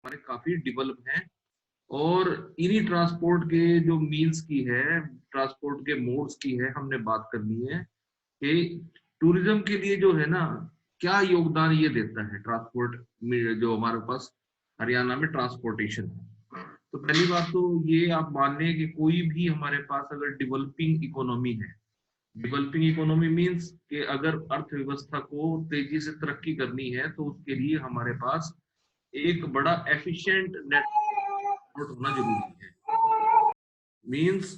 हमारे काफी डेवलप हैं। और इन्हीं ट्रांसपोर्ट के जो मीन्स की है, ट्रांसपोर्ट के मोड्स की है, हमने बात करनी है कि टूरिज्म के लिए जो है ना, क्या योगदान ये देता है ट्रांसपोर्ट में, जो हमारे पास हरियाणा में ट्रांसपोर्टेशन है। तो पहली बात तो ये आप मान लें कि कोई भी हमारे पास अगर डेवलपिंग इकोनॉमी है, डेवलपिंग इकोनॉमी मीन्स कि अगर अर्थव्यवस्था को तेजी से तरक्की करनी है तो उसके लिए हमारे पास एक बड़ा एफिशिएंट नेटवर्क होना जरूरी है। मीन्स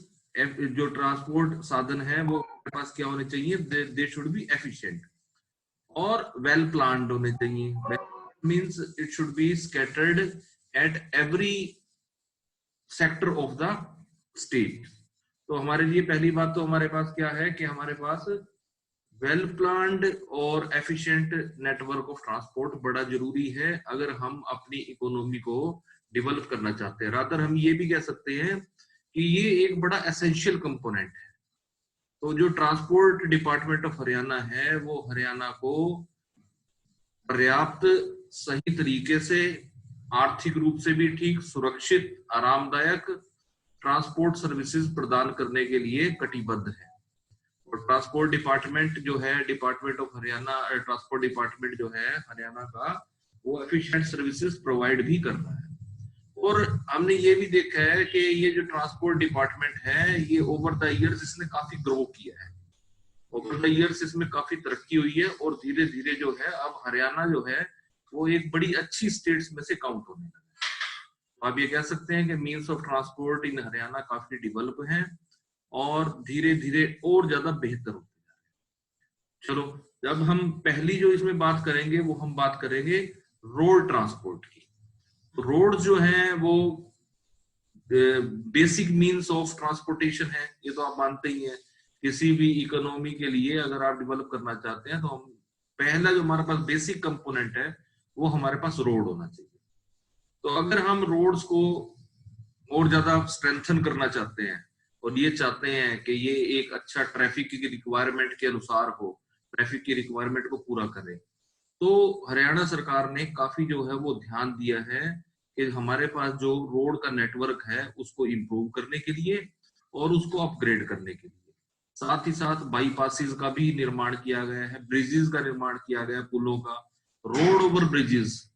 जो ट्रांसपोर्ट साधन है वो हमारे पास क्या होने चाहिए, दे शुड बी एफिशिएंट और वेल प्लान्ड होने चाहिए। Means it should be scattered at every sector of the state. तो हमारे लिए पहली बात तो हमारे पास क्या है कि हमारे पास वेल प्लान्ड और एफिशिएंट नेटवर्क ऑफ ट्रांसपोर्ट बड़ा जरूरी है अगर हम अपनी इकोनॉमी को डेवलप करना चाहते हैं। रादर हम ये भी कह सकते हैं कि ये एक बड़ा एसेंशियल कंपोनेंट है। तो जो ट्रांसपोर्ट डिपार्टमेंट ऑफ हरियाणा है वो हरियाणा को पर्याप्त, सही तरीके से, आर्थिक रूप से भी ठीक, सुरक्षित, आरामदायक ट्रांसपोर्ट सर्विसेज प्रदान करने के लिए कटिबद्ध है। और ट्रांसपोर्ट डिपार्टमेंट जो है, department of Haryana, transport department जो है हरियाणा का, वो एफिशिएंट सर्विसेज प्रोवाइड भी कर रहा है। और हमने ये भी देखा है कि ये जो ट्रांसपोर्ट डिपार्टमेंट है ये ओवर द इयर्स इसने काफी ग्रो किया है, ओवर द इयर्स इसमें काफी तरक्की हुई है और धीरे धीरे जो है अब हरियाणा जो है वो एक बड़ी अच्छी स्टेट्स में से काउंट होने लगा है। तो आप ये कह सकते हैं कि मीन्स ऑफ ट्रांसपोर्ट इन हरियाणा काफी डेवलप है और धीरे धीरे और ज्यादा बेहतर होते जा रहे हैं। चलो, जब हम पहली जो इसमें बात करेंगे वो हम बात करेंगे रोड ट्रांसपोर्ट की। तो रोड जो है वो बेसिक मीन्स ऑफ ट्रांसपोर्टेशन है, ये तो आप मानते ही हैं। किसी भी इकोनॉमी के लिए अगर आप डेवलप करना चाहते हैं तो हम पहला जो हमारे पास बेसिक कंपोनेंट है वो हमारे पास रोड होना चाहिए। तो अगर हम रोड्स को और ज्यादा स्ट्रेंथन करना चाहते हैं और ये चाहते हैं कि ये एक अच्छा ट्रैफिक की रिक्वायरमेंट के अनुसार हो, ट्रैफिक की रिक्वायरमेंट को पूरा करे, तो हरियाणा सरकार ने काफी जो है वो ध्यान दिया है कि हमारे पास जो रोड का नेटवर्क है उसको इम्प्रूव करने के लिए और उसको अपग्रेड करने के लिए, साथ ही साथ बाईपासिस का भी निर्माण किया गया है, ब्रिजेस का निर्माण किया गया है, पुलों का, रोड ओवर ब्रिजेस,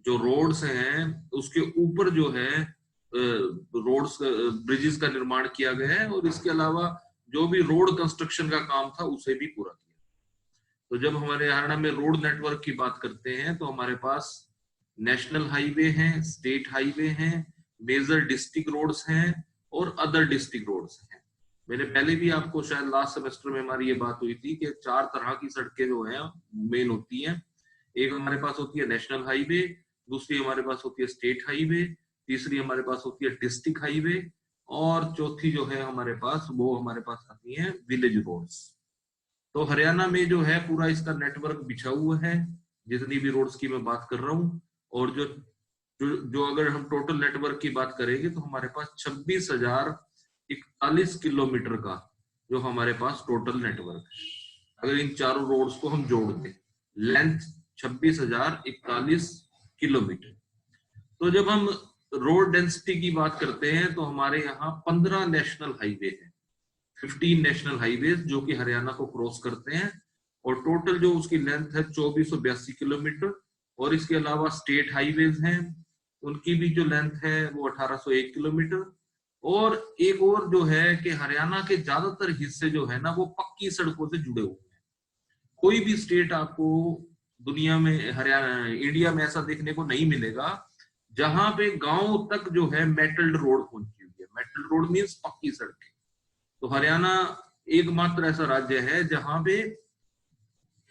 जो रोड्स हैं उसके ऊपर जो है रोड्स, ब्रिजेस का निर्माण किया गया है। और इसके अलावा जो भी रोड कंस्ट्रक्शन का काम था उसे भी पूरा किया। तो जब हमारे हरियाणा में रोड नेटवर्क की बात करते हैं तो हमारे पास नेशनल हाईवे हैं, स्टेट हाईवे हैं, मेजर डिस्ट्रिक्ट रोड्स हैं और अदर डिस्ट्रिक्ट रोड्स हैं। मैंने पहले भी आपको शायद लास्ट सेमेस्टर में हमारी ये बात हुई थी कि 4 तरह की सड़कें जो हैं मेन होती हैं। एक हमारे पास होती है नेशनल हाईवे, दूसरी हमारे पास होती है स्टेट हाईवे, तीसरी हमारे पास होती है डिस्ट्रिक्ट हाईवे और चौथी जो है हमारे पास वो हमारे पास आती है विलेज रोड्स। तो हरियाणा में जो है पूरा इसका नेटवर्क बिछा हुआ है, जितनी भी रोड्स की मैं बात कर रहा हूँ। और जो अगर हम टोटल नेटवर्क की बात करेंगे तो हमारे पास 26,041 किलोमीटर का जो हमारे पास टोटल नेटवर्क है। अगर इन चारों रोड्स को हम जोड़ दें, लेंथ 26,041 किलोमीटर। तो जब हम रोड डेंसिटी की बात करते हैं तो हमारे यहाँ 15 नेशनल हाईवे हैं, 15 नेशनल हाईवे जो कि हरियाणा को क्रॉस करते हैं। और टोटल जो उसकी लेंथ है 2482 किलोमीटर। और इसके अलावा स्टेट हाईवेज हैं, उनकी भी जो लेंथ है वो 1801 किलोमीटर। और एक और जो है कि हरियाणा के ज्यादातर हिस्से जो है ना वो पक्की सड़कों से जुड़े हुए हैं। कोई भी स्टेट आपको दुनिया में, हरियाणा, इंडिया में ऐसा देखने को नहीं मिलेगा जहां पे गांव तक जो है मेटल्ड रोड पहुंची हुई है। मेटल्ड रोड मीन्स पक्की सड़कें। तो हरियाणा एकमात्र ऐसा राज्य है जहां पे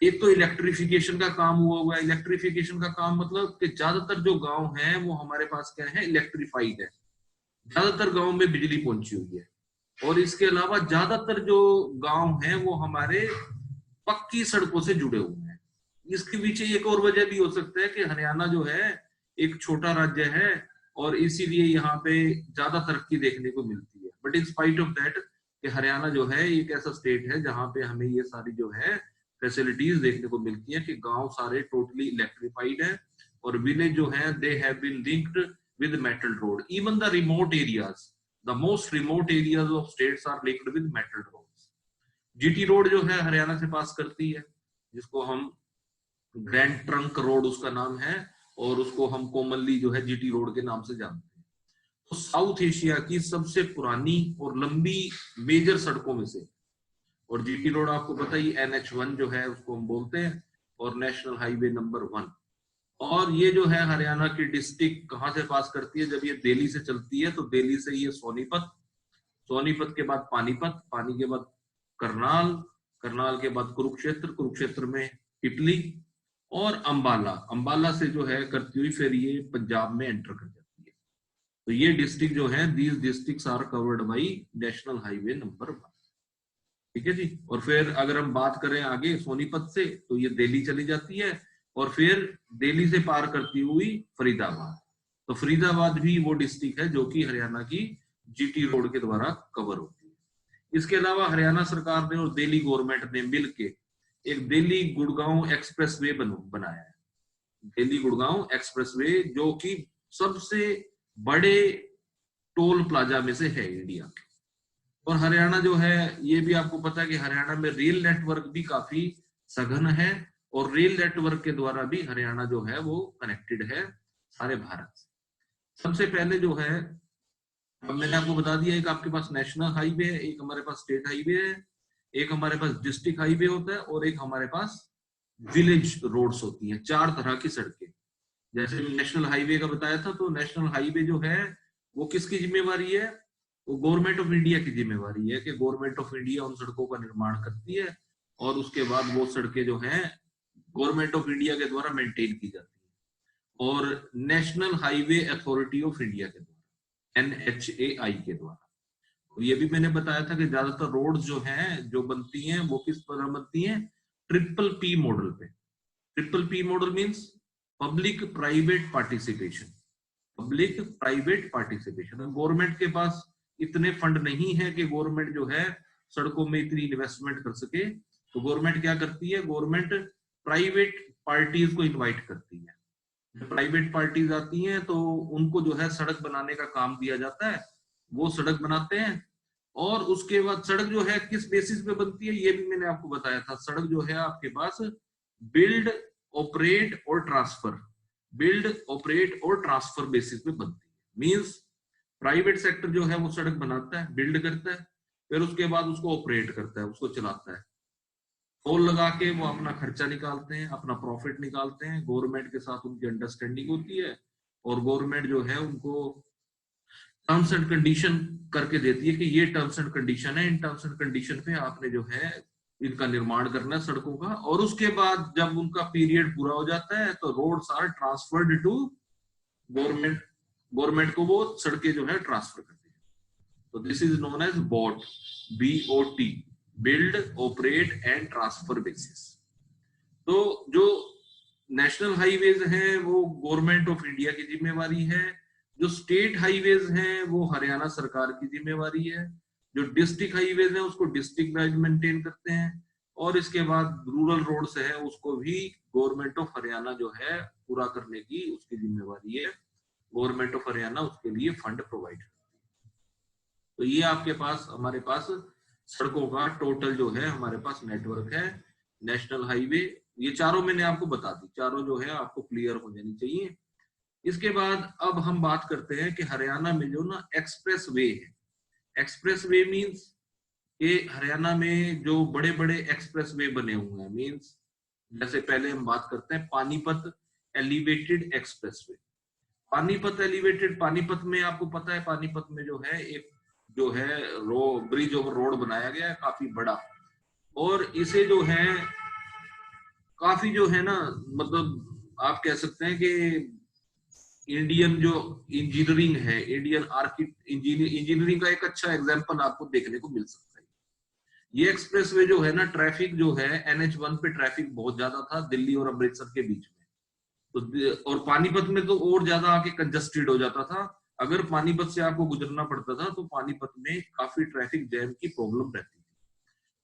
एक तो इलेक्ट्रिफिकेशन का काम हुआ हुआ है। इलेक्ट्रिफिकेशन का काम मतलब कि ज्यादातर जो गांव हैं वो हमारे पास क्या है, इलेक्ट्रीफाइड है। ज्यादातर गांव में बिजली पहुंची हुई है। और इसके अलावा ज्यादातर जो गांव हैं वो हमारे पक्की सड़कों से जुड़े हुए हैं। इसके पीछे एक और वजह भी हो सकता है कि हरियाणा जो है एक छोटा राज्य है और इसीलिए यहाँ पे ज्यादा तरक्की देखने को मिलती है। But in spite of that कि हरियाणा जो है एक ऐसा स्टेट है जहाँ पे हमें ये सारी जो है फैसिलिटीज देखने को मिलती है कि गांव सारे टोटली इलेक्ट्रीफाइड है और विलेज जो है they have been linked with metal road. Even the remote areas, the most remote areas of states are linked with metal roads. GT road जो है हरियाणा से पास करती है, जिसको हम ग्रैंड ट्रंक रोड उसका नाम है, और उसको हम कॉमनली जो है जीटी रोड के नाम से जानते हैं। तो साउथ एशिया की सबसे पुरानी और लंबी मेजर सड़कों में से, और जीटी रोड आपको पता ही NH1 जो है उसको हम बोलते हैं, और नेशनल हाईवे नंबर 1। और ये जो है हरियाणा की डिस्ट्रिक्ट कहाँ से पास करती है? जब ये दिल्ली से चलती है तो दिल्ली से ये सोनीपत, सोनीपत के बाद पानीपत, पानी के बाद करनाल, करनाल के बाद कुरुक्षेत्र, कुरुक्षेत्र में इटली, और अंबाला, अंबाला से जो है करती हुई फिर ये पंजाब में एंटर कर जाती है। तो ये डिस्ट्रिक्ट जो है, these districts are covered by national highway number 1। ठीक है जी। और फिर अगर हम बात करें आगे सोनीपत से, तो ये दिल्ली चली जाती है, और फिर दिल्ली से पार करती हुई फरीदाबाद। तो फरीदाबाद भी वो डिस्ट्रिक्ट है जो कि हरियाणा की जीटी रोड के द्वारा कवर होती है। इसके अलावा हरियाणा सरकार ने और दिल्ली गवर्नमेंट ने मिलके एक दिल्ली गुड़गांव एक्सप्रेस वे बनाया है। दिल्ली गुड़गांव एक्सप्रेस वे, जो कि सबसे बड़े टोल प्लाजा में से है इंडिया के। और हरियाणा जो है, ये भी आपको पता है कि हरियाणा में रेल नेटवर्क भी काफी सघन है, और रेल नेटवर्क के द्वारा भी हरियाणा जो है वो कनेक्टेड है सारे भारत से। सबसे पहले जो है, अब मैंने आपको बता दिया, एक आपके पास नेशनल हाईवे है, एक हमारे पास स्टेट हाईवे है, एक हमारे पास डिस्ट्रिक्ट हाईवे होता है, और एक हमारे पास विलेज रोड्स होती हैं। 4 तरह की सड़कें। जैसे नेशनल हाईवे का बताया था, तो नेशनल हाईवे जो है वो किसकी जिम्मेवारी है? वो गवर्नमेंट ऑफ इंडिया की जिम्मेवारी है, कि गवर्नमेंट ऑफ इंडिया उन सड़कों का निर्माण करती है, और उसके बाद वो सड़कें जो हैं गवर्नमेंट ऑफ इंडिया के द्वारा मेंटेन की जाती है, और national highway authority of India के द्वारा, NHAI के द्वारा। तो ये भी मैंने बताया था कि ज्यादातर रोड जो हैं, जो बनती हैं, वो किस तरह बनती हैं? PPP मॉडल पे। PPP model means public private participation. Public private participation. Government के पास इतने फंड नहीं है कि गवर्नमेंट जो है सड़कों में इतनी इन्वेस्टमेंट कर सके, तो गवर्नमेंट क्या करती है? गवर्नमेंट प्राइवेट पार्टीज को इनवाइट करती है। जब प्राइवेट पार्टीज आती हैं तो उनको जो है सड़क बनाने का काम दिया जाता है, वो सड़क बनाते हैं, और उसके बाद सड़क जो है किस बेसिस पे बनती है, ये भी मैंने आपको बताया था। सड़क जो है आपके पास बिल्ड, ऑपरेट और ट्रांसफर, बिल्ड, ऑपरेट और ट्रांसफर बेसिस पे बनती है। मींस प्राइवेट सेक्टर जो है वो सड़क बनाता है, बिल्ड करता है, फिर उसके बाद उसको ऑपरेट करता है, उसको चलाता है। टोल लगा के वो अपना खर्चा निकालते हैं, अपना प्रॉफिट निकालते हैं। गवर्नमेंट के साथ उनकी अंडरस्टैंडिंग होती है, और गवर्नमेंट जो है उनको टर्म्स एंड कंडीशन करके देती है कि ये टर्म्स एंड कंडीशन है, इन टर्म्स एंड कंडीशन पे आपने जो है इनका निर्माण करना है सड़कों का। और उसके बाद जब उनका पीरियड पूरा हो जाता है तो roads are transferred to government, government को वो सड़कें जो है ट्रांसफर करती है। तो this is known as BOT, BOT, build, operate and transfer basis. तो जो नेशनल हाईवेज हैं वो गवर्नमेंट ऑफ इंडिया की जिम्मेवारी है, जो स्टेट हाईवेज हैं वो हरियाणा सरकार की जिम्मेवारी है, जो डिस्ट्रिक्ट हाईवेज हैं उसको डिस्ट्रिक्ट वाइज मेंटेन करते हैं, और इसके बाद रूरल रोड्स है उसको भी गवर्नमेंट ऑफ हरियाणा जो है पूरा करने की उसकी जिम्मेवारी है। गवर्नमेंट ऑफ हरियाणा उसके लिए फंड प्रोवाइड करती है। तो ये आपके पास, हमारे पास सड़कों का टोटल जो है हमारे पास नेटवर्क है। नेशनल हाईवे, ये चारों मैंने आपको बता दी, चारों जो है आपको क्लियर हो जानी चाहिए। इसके बाद अब हम बात करते हैं कि हरियाणा में जो ना एक्सप्रेस वे है। एक्सप्रेस वे मीन्स कि हरियाणा में जो बड़े बड़े एक्सप्रेस वे बने हुए हैं, मीन्स जैसे पहले हम बात करते हैं Panipat elevated express way. Panipat elevated, Panipat में आपको पता है पानीपत में जो है एक जो है ब्रिज ओवर रोड बनाया गया है काफी बड़ा, और इसे जो है काफी जो है ना, मतलब आप कह सकते हैं कि इंडियन जो इंजीनियरिंग है, इंडियन इंजीनियरिंग का एक अच्छा एग्जांपल आपको देखने को मिल सकता है। ये एक्सप्रेसवे जो है ना, ट्रैफिक जो है NH1 पे ट्रैफिक बहुत ज्यादा था दिल्ली और अमृतसर के बीच में, तो और पानीपत में तो और ज्यादा आके कंजस्टेड हो जाता था। अगर पानीपत से आपको गुजरना पड़ता था तो पानीपत में काफी ट्रैफिक जैम की प्रॉब्लम रहती थी।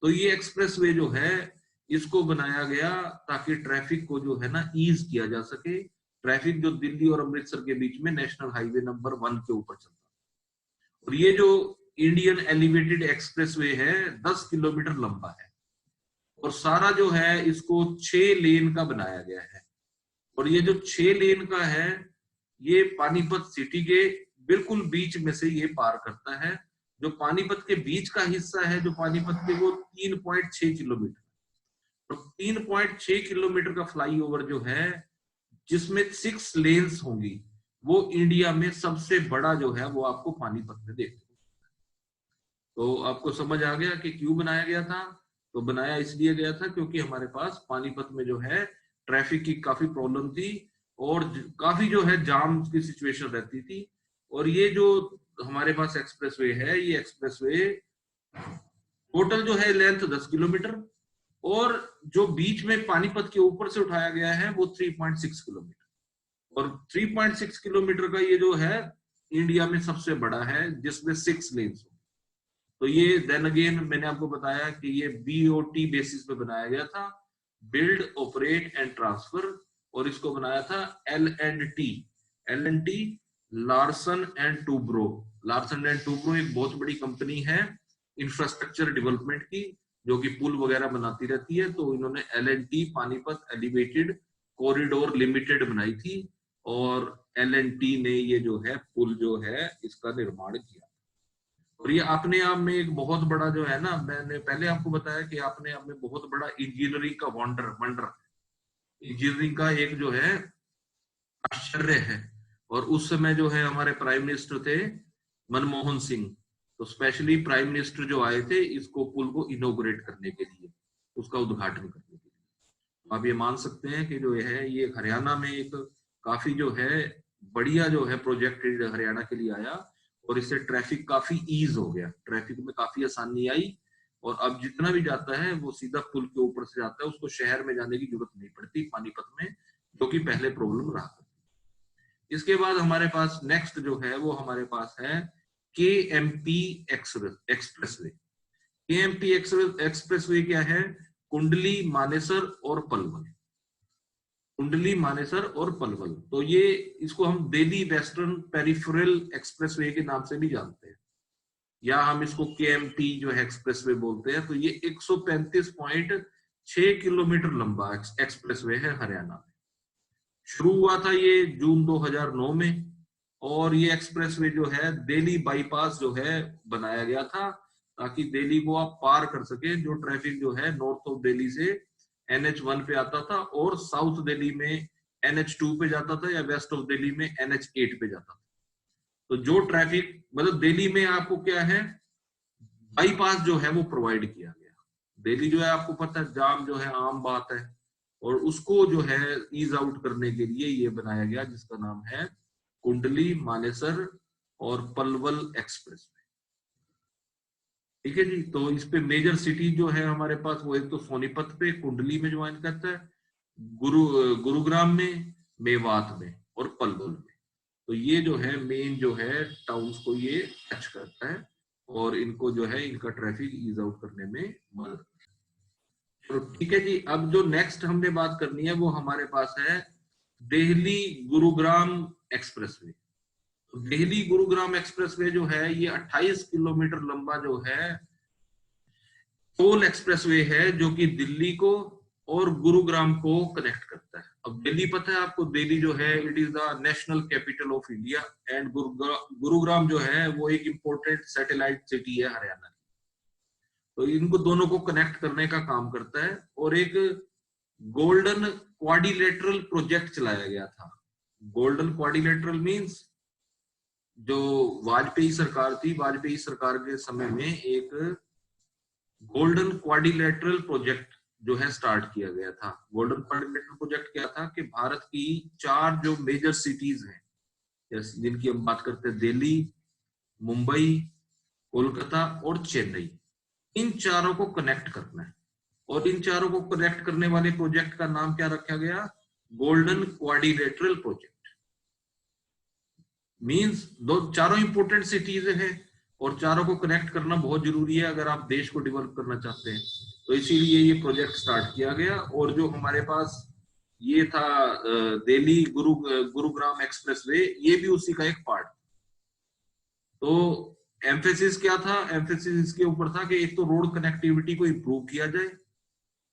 तो ये एक्सप्रेसवे जो है इसको बनाया गया ताकि ट्रैफिक को जो है ना ईज किया जा सके, ट्रैफिक जो दिल्ली और अमृतसर के बीच में नेशनल हाईवे नंबर 1 के ऊपर चलता है। और ये जो इंडियन एलिवेटेड एक्सप्रेसवे है 10 किलोमीटर लंबा है और सारा जो है इसको 6 लेन का बनाया गया है। और ये जो 6 लेन का है ये पानीपत सिटी के बिल्कुल बीच में से ये पार करता है। जो पानीपत के बीच का हिस्सा है जो पानीपत के वो 3.6 किलोमीटर और 3.6 किलोमीटर का फ्लाईओवर जो है जिसमें 6 लेन्स होंगी वो इंडिया में सबसे बड़ा जो है वो आपको पानीपत में देखते हो। तो आपको समझ आ गया कि क्यों बनाया गया था। तो बनाया इसलिए गया था क्योंकि हमारे पास पानीपत में जो है ट्रैफिक की काफी प्रॉब्लम थी और काफी जो है जाम की सिचुएशन रहती थी। और ये जो हमारे पास एक्सप्रेसवे है ये एक्सप्रेसवे टोटल जो है लेंथ 10 किलोमीटर और जो बीच में पानीपत के ऊपर से उठाया गया है वो 3.6 किलोमीटर और 3.6 किलोमीटर का ये जो है इंडिया में सबसे बड़ा है जिसमें 6 लेन्स। तो ये देन अगेन मैंने आपको बताया कि ये बीओटी बेसिस पे बनाया गया था, बिल्ड ऑपरेट एंड ट्रांसफर, और इसको बनाया था L&T Larsen and Toubro. Larsen and Toubro एक बहुत बड़ी कंपनी है इंफ्रास्ट्रक्चर डेवलपमेंट की जो कि पुल वगैरह बनाती रहती है। तो इन्होंने L&T Panipat elevated corridor limited बनाई थी और एल&टी ने ये जो है पुल जो है इसका निर्माण किया। और ये अपने आप में एक बहुत बड़ा जो है ना, मैंने पहले आपको बताया कि अपने आप में बहुत बड़ा इंजीनियरिंग का वंडर इंजीनियरिंग का एक जो है आश्चर्य है। और उस समय जो है हमारे प्राइम मिनिस्टर थे मनमोहन सिंह, तो स्पेशली प्राइम मिनिस्टर जो आए थे इसको पुल को इनॉग्रेट करने के लिए, उसका उद्घाटन करने के लिए। आप ये मान सकते हैं कि जो है ये हरियाणा में एक काफी जो है बढ़िया जो है प्रोजेक्ट हरियाणा के लिए आया और इससे ट्रैफिक काफी ईज हो गया, ट्रैफिक में काफी आसानी आई और अब जितना भी जाता है वो सीधा पुल के ऊपर से जाता है, उसको शहर में जाने की जरूरत नहीं पड़ती पानीपत में, जो कि पहले प्रॉब्लम रहा करती। इसके बाद हमारे पास नेक्स्ट जो है वो हमारे पास है KMP एक्सप्रेसवे। KMP एक्सप्रेसवे क्या है? कुंडली मानेसर और पलवल, कुंडली मानेसर और पलवल। तो ये इसको हम दिल्ली वेस्टर्न पेरिफेरल एक्सप्रेसवे के नाम से भी जानते हैं या हम इसको KMP जो है एक्सप्रेसवे बोलते हैं। तो ये 135.6 किलोमीटर लंबा एक्सप्रेसवे है हरियाणा में। शुरू हुआ था ये जून 2009 में और ये एक्सप्रेसवे जो है दिल्ली बाईपास जो है बनाया गया था ताकि दिल्ली को आप पार कर सके। जो ट्रैफिक जो है नॉर्थ ऑफ दिल्ली से NH1 पे आता था और साउथ दिल्ली में NH2 पे जाता था या वेस्ट ऑफ दिल्ली में NH8 पे जाता था। तो जो ट्रैफिक मतलब दिल्ली में आपको क्या है बाईपास जो है वो प्रोवाइड किया गया। दिल्ली जो है आपको पता है जाम जो है आम बात है और उसको जो है ईज आउट करने के लिए ये बनाया गया जिसका नाम है कुंडली मानेसर और पलवल एक्सप्रेस। ठीक है जी। तो इस पे मेजर सिटी जो है हमारे पास वो एक तो सोनीपत पे कुंडली में ज्वाइन करता है, गुरुग्राम में, मेवात में और पलवल में। तो ये जो है मेन जो है टाउन्स को ये टच करता है और इनको जो है इनका ट्रैफिक ईज आउट करने में मदद। तो ठीक है जी। अब जो नेक्स्ट हमने बात करनी है वो हमारे पास है दिल्ली गुरुग्राम एक्सप्रेसवे। तो दिल्ली गुरुग्राम एक्सप्रेसवे जो है ये 28 किलोमीटर लंबा जो है टोल एक्सप्रेसवे है जो कि दिल्ली को और गुरुग्राम को कनेक्ट करता है। अब दिल्ली पता है आपको, दिल्ली जो है it is the national capital of India and Gurugram जो है वो एक इंपॉर्टेंट सैटेलाइट सिटी है हरियाणा की। तो इनको दोनों को कनेक्ट करने का काम करता है और एक गोल्डन क्वाड्रिलेटरल प्रोजेक्ट चलाया गया था। गोल्डन क्वाड्रिलेटरल मींस जो वाजपेयी सरकार थी, वाजपेयी सरकार के समय में एक गोल्डन क्वाड्रिलेटरल प्रोजेक्ट जो है स्टार्ट किया गया था। गोल्डन क्वाड्रिलेटरल प्रोजेक्ट क्या था कि भारत की 4 जो मेजर सिटीज हैं जिनकी हम बात करते हैं दिल्ली, मुंबई, कोलकाता और चेन्नई, इन चारों को कनेक्ट करना है। और इन चारों को कनेक्ट करने वाले प्रोजेक्ट का नाम क्या रखा गया? Golden quadrilateral project. मींस दो चारों इंपोर्टेंट सिटीज हैं और चारों को कनेक्ट करना बहुत जरूरी है अगर आप देश को डेवलप करना चाहते हैं। तो इसीलिए ये प्रोजेक्ट स्टार्ट किया गया। और जो हमारे पास ये था दिल्ली गुरुग्राम एक्सप्रेसवे, ये भी उसी का एक पार्ट। तो एम्फेसिस क्या था, एम्फेसिस इसके ऊपर था कि एक तो रोड कनेक्टिविटी को इंप्रूव किया जाए,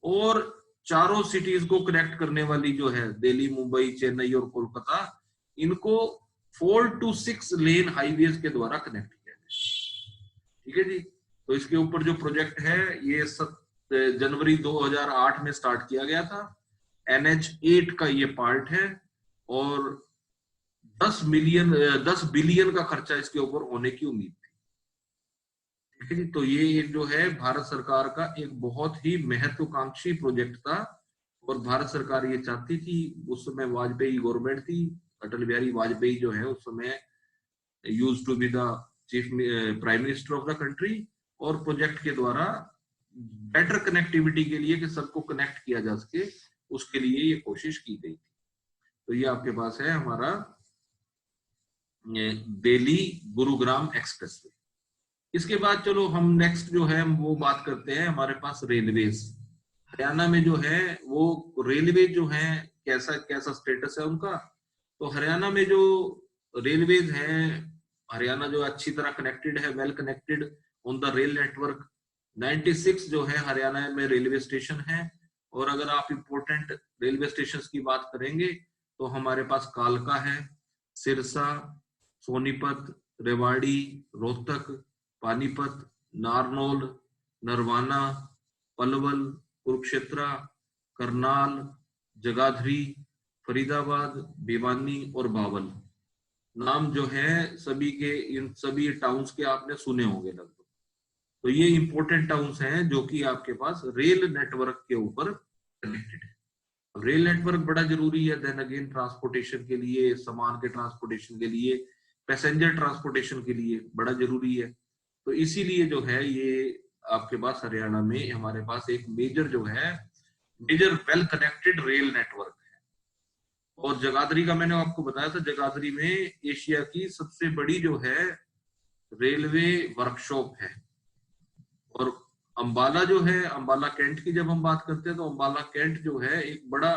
और चारों सिटीज को कनेक्ट करने वाली जो है दिल्ली, मुंबई, चेन्नई और कोलकाता, इनको 4 to 6 लेन हाईवेज के द्वारा कनेक्ट किया जाए। ठीक है जी। तो इसके ऊपर जो प्रोजेक्ट है ये जनवरी 2008 में स्टार्ट किया गया था। NH8 का ये पार्ट है, और 10 बिलियन का खर्चा इसके ऊपर होने की उम्मीद थी। ठीक है जी। तो ये एक जो है भारत सरकार का एक बहुत ही महत्वाकांक्षी प्रोजेक्ट था, और भारत सरकार ये चाहती थी, उस समय वाजपेयी गवर्नमेंट थी, अटल बिहारी वाजपेयी जो है उस समय used to be the chief prime minister of the country, और प्रोजेक्ट के द्वारा बेटर कनेक्टिविटी के लिए कि सबको कनेक्ट किया जा सके, उसके लिए ये कोशिश की गई थी। तो ये आपके पास है हमारा दिल्ली गुरुग्राम एक्सप्रेसवे। इसके बाद चलो हम नेक्स्ट जो है वो बात करते हैं हमारे पास रेलवेज। हरियाणा में जो है वो रेलवे जो है कैसा कैसा स्टेटस है उनका। तो हरियाणा में जो रेलवेज हैं, हरियाणा जो अच्छी तरह कनेक्टेड है, well connected on the rail network. 96 जो है हरियाणा में रेलवे स्टेशन है, और अगर आप इंपोर्टेंट रेलवे स्टेशन की बात करेंगे तो हमारे पास कालका है, सिरसा, सोनीपत, रेवाड़ी, रोहतक, पानीपत, नारनौल, नरवाना, पलवल, कुरुक्षेत्र, करनाल, जगाधरी, फरीदाबाद, भिवानी और बावल। नाम जो है सभी के, इन सभी टाउन्स के आपने सुने होंगे लगभग। तो ये इंपॉर्टेंट टाउन्स हैं जो कि आपके पास रेल नेटवर्क के ऊपर कनेक्टेड है। अब रेल नेटवर्क बड़ा जरूरी है, देन अगेन ट्रांसपोर्टेशन के लिए, सामान के ट्रांसपोर्टेशन के लिए, पैसेंजर ट्रांसपोर्टेशन के लिए बड़ा जरूरी है। तो इसीलिए जो है ये आपके पास हरियाणा में हमारे पास एक मेजर जो है major well connected rail network है। और जगाधरी का मैंने आपको बताया था, जगाधरी में एशिया की सबसे बड़ी जो है रेलवे वर्कशॉप है। और अंबाला जो है, अंबाला कैंट की जब हम बात करते हैं तो अंबाला कैंट जो है एक बड़ा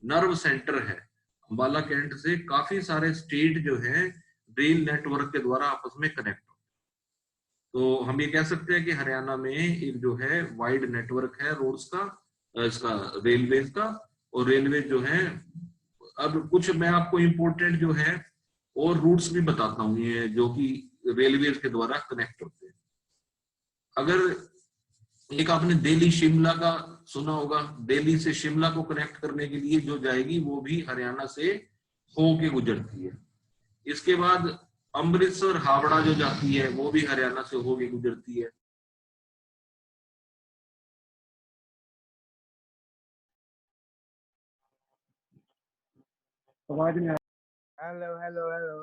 नर्व सेंटर है। अंबाला कैंट से काफी सारे स्टेट जो है रेल नेटवर्क के द्वारा आपस में कनेक्ट हो। तो हम ये कह सकते हैं कि हरियाणा में एक जो है वाइड नेटवर्क है रोड्स का, इसका रेलवेज का। और रेलवे जो है, अब कुछ मैं आपको इम्पोर्टेंट जो है और रूट्स भी बताता हूँ ये जो कि रेलवेज के द्वारा कनेक्ट होते हैं। अगर एक आपने दिल्ली शिमला का सुना होगा, दिल्ली से शिमला को कनेक्ट करने के लिए जो जाएगी वो भी हरियाणा से होके गुजरती है। इसके बाद अमृतसर हावड़ा जो जाती है वो भी हरियाणा से होके गुजरती है। आवाज नहीं। Hello hello hello.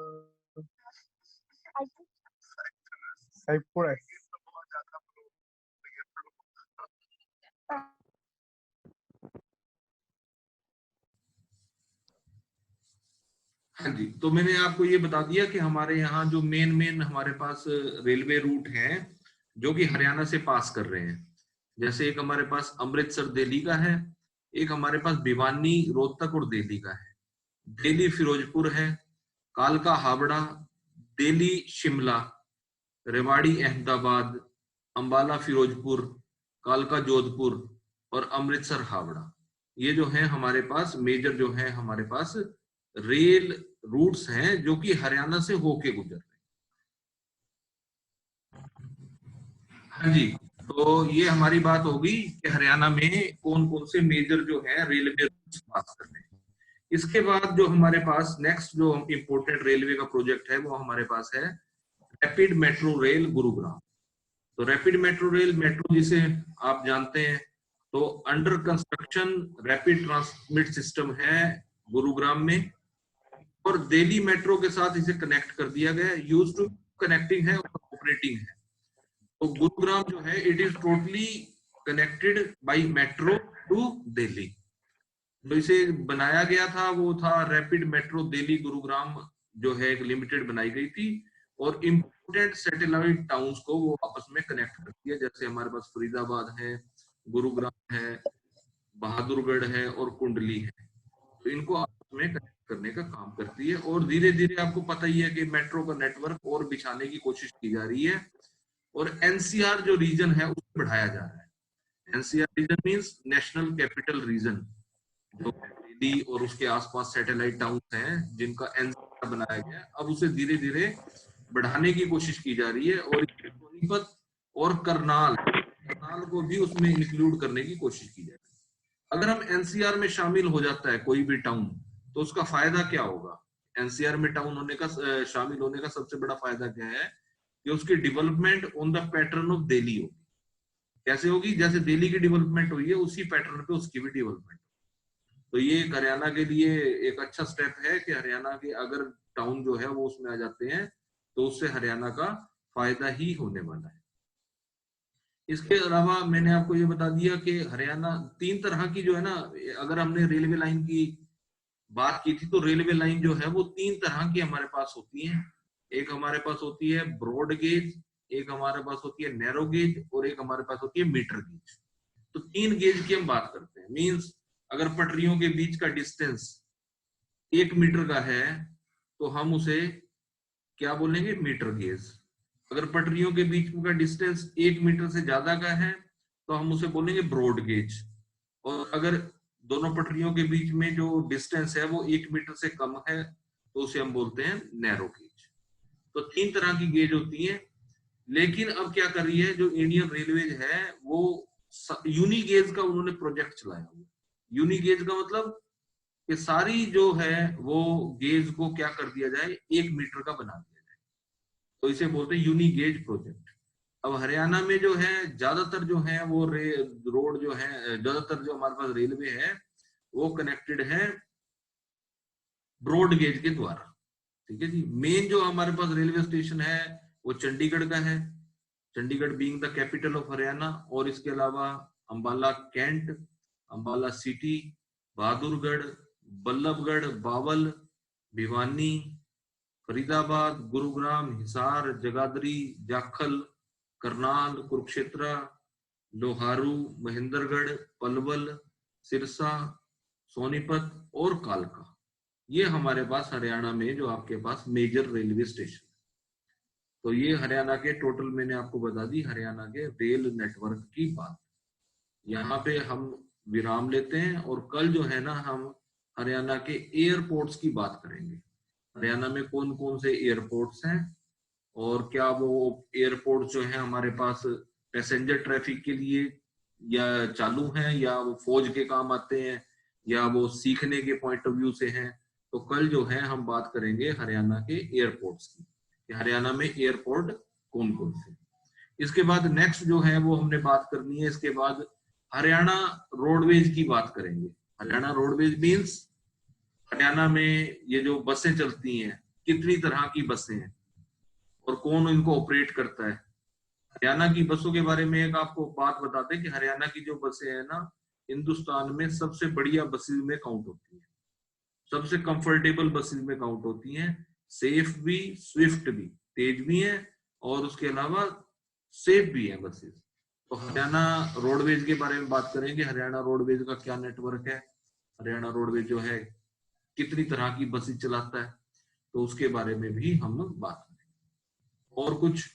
हाँ जी, तो मैंने आपको ये बता दिया कि हमारे यहाँ जो मेन हमारे पास रेलवे रूट हैं जो कि हरियाणा से पास कर रहे हैं। जैसे एक हमारे पास अमृतसर दिल्ली का है, एक हमारे पास भिवानी रोहतक और दिल्ली का है, दिल्ली फिरोजपुर है, कालका हावड़ा, दिल्ली शिमला, रेवाड़ी अहमदाबाद, अंबाला फिरोजपुर, कालका जोधपुर और अमृतसर हावड़ा। ये जो है हमारे पास मेजर जो है हमारे पास रेल रूट्स हैं जो कि हरियाणा से होके गुजर रहे हैं। हाँ जी, तो ये हमारी बात होगी कि हरियाणा में कौन कौन से मेजर जो है रेलवे रूट्स पास कर रहे हैं। इसके बाद जो हमारे पास नेक्स्ट जो इंपोर्टेंट रेलवे का प्रोजेक्ट है वो हमारे पास है रैपिड मेट्रो रेल गुरुग्राम। तो रैपिड मेट्रो रेल, मेट्रो जिसे आप जानते हैं, तो under construction rapid transmit system है गुरुग्राम में, और दिल्ली मेट्रो के साथ इसे कनेक्ट कर दिया गया है। यूज टू कनेक्टिंग है, ऑपरेटिंग है। तो गुरुग्राम जो है it is totally connected by metro to Delhi. जो इसे बनाया गया था वो था रैपिड मेट्रो दिल्ली गुरुग्राम, जो है एक लिमिटेड बनाई गई थी, और इम्पोर्टेंट सैटेलाइट टाउन्स को वो आपस में कनेक्ट करती है। जैसे हमारे पास फरीदाबाद है, गुरुग्राम है, बहादुरगढ़ है और कुंडली है। तो इनको आपस में कनेक्ट करने का काम करती है। और धीरे धीरे आपको पता ही है कि मेट्रो का नेटवर्क और बिछाने की कोशिश की जा रही है, और एनसीआर जो रीजन है उसको बढ़ाया जा रहा है। NCR region means national capital region, जो दिल्ली और उसके आसपास सैटेलाइट टाउन्स हैं जिनका एनसीआर बनाया गया है, अब उसे धीरे धीरे बढ़ाने की कोशिश की जा रही है, और सोनीपत और करनाल करनाल को भी उसमें इंक्लूड करने की कोशिश की जा रही है। अगर हम एनसीआर में शामिल हो जाता है कोई भी टाउन, तो उसका फायदा क्या होगा? एनसीआर में टाउन होने का शामिल होने का सबसे बड़ा फायदा क्या है कि उसकी development on the pattern of Delhi होगी। कैसे होगी? जैसे दिल्ली की डेवलपमेंट हुई है उसी पैटर्न पे उसकी भी डेवलपमेंट। तो ये हरियाणा के लिए एक अच्छा स्टेप है कि हरियाणा के अगर टाउन जो है वो उसमें आ जाते हैं तो उससे हरियाणा का फायदा ही होने वाला है। इसके अलावा मैंने आपको ये बता दिया कि हरियाणा तीन तरह की जो है ना, अगर हमने रेलवे लाइन की बात की थी तो रेलवे लाइन जो है वो तीन तरह की हमारे पास होती है। एक हमारे पास होती है ब्रॉड गेज, एक हमारे पास होती है नैरो गेज, और एक हमारे पास होती है मीटर गेज। तो तीन गेज की हम बात करते हैं। मींस अगर पटरियों के बीच का डिस्टेंस 1 मीटर का है तो हम उसे क्या बोलेंगे? Meter gauge. अगर पटरियों के बीच का डिस्टेंस 1 मीटर से ज्यादा का है तो हम उसे बोलेंगे ब्रॉड गेज। और अगर दोनों पटरियों के बीच में जो डिस्टेंस है वो 1 मीटर से कम है तो उसे हम बोलते हैं नैरो गेज। तो तीन तरह की गेज होती है। लेकिन अब क्या कर रही है जो इंडियन रेलवेज है, वो यूनी गेज का उन्होंने प्रोजेक्ट चलाया हुआ। यूनी गेज का मतलब कि सारी जो है वो गेज को क्या कर दिया जाए, 1 मीटर का बना दिया जाए। तो इसे बोलते हैं यूनी गेज प्रोजेक्ट। अब हरियाणा में जो है ज्यादातर जो है वो रोड जो है, ज्यादातर जो हमारे पास रेलवे है वो कनेक्टेड है ब्रॉड गेज के द्वारा। ठीक है जी। मेन जो हमारे पास रेलवे स्टेशन है वो चंडीगढ़ का है, Chandigarh being the capital of Haryana. और इसके अलावा अंबाला कैंट, अंबाला सिटी, बहादुरगढ़, बल्लभगढ़, बावल, भिवानी, फरीदाबाद, गुरुग्राम, हिसार, जगाधरी, जाखल, करनाल, कुरुक्षेत्र, लोहारू, महेंद्रगढ़, पलवल, सिरसा, सोनीपत और कालका, ये हमारे पास हरियाणा में जो आपके पास मेजर रेलवे स्टेशन। तो ये हरियाणा के टोटल मैंने आपको बता दी हरियाणा के रेल नेटवर्क की बात। यहाँ पे हम विराम लेते हैं और कल जो है ना हम हरियाणा के एयरपोर्ट्स की बात करेंगे। हरियाणा में कौन कौन से एयरपोर्ट्स हैं और क्या वो एयरपोर्ट जो है हमारे पास पैसेंजर ट्रैफिक के लिए या चालू हैं या वो फौज के काम आते हैं या वो सीखने के पॉइंट ऑफ व्यू से हैं। तो कल जो है हम बात करेंगे हरियाणा के एयरपोर्ट्स की कि हरियाणा में एयरपोर्ट कौन कौन से। इसके बाद नेक्स्ट जो है वो हमने बात करनी है, इसके बाद हरियाणा रोडवेज की बात करेंगे। हरियाणा रोडवेज मीन्स हरियाणा में ये जो बसें चलती हैं कितनी तरह की बसें हैं और कौन इनको ऑपरेट करता है। हरियाणा की बसों के बारे में एक आपको बात बताते हैं कि हरियाणा की जो बसें हैं ना हिंदुस्तान में सबसे बढ़िया बसेस में काउंट होती है, सबसे कंफर्टेबल बसेस में काउंट होती हैं। सेफ भी, स्विफ्ट भी, तेज भी है और उसके अलावा सेफ भी है बसेस। तो हरियाणा रोडवेज के बारे में बात करेंगे। हरियाणा रोडवेज का क्या नेटवर्क है, हरियाणा रोडवेज जो है कितनी तरह की बसेस चलाता है, तो उसके बारे में भी हम बात करेंगे। और कुछ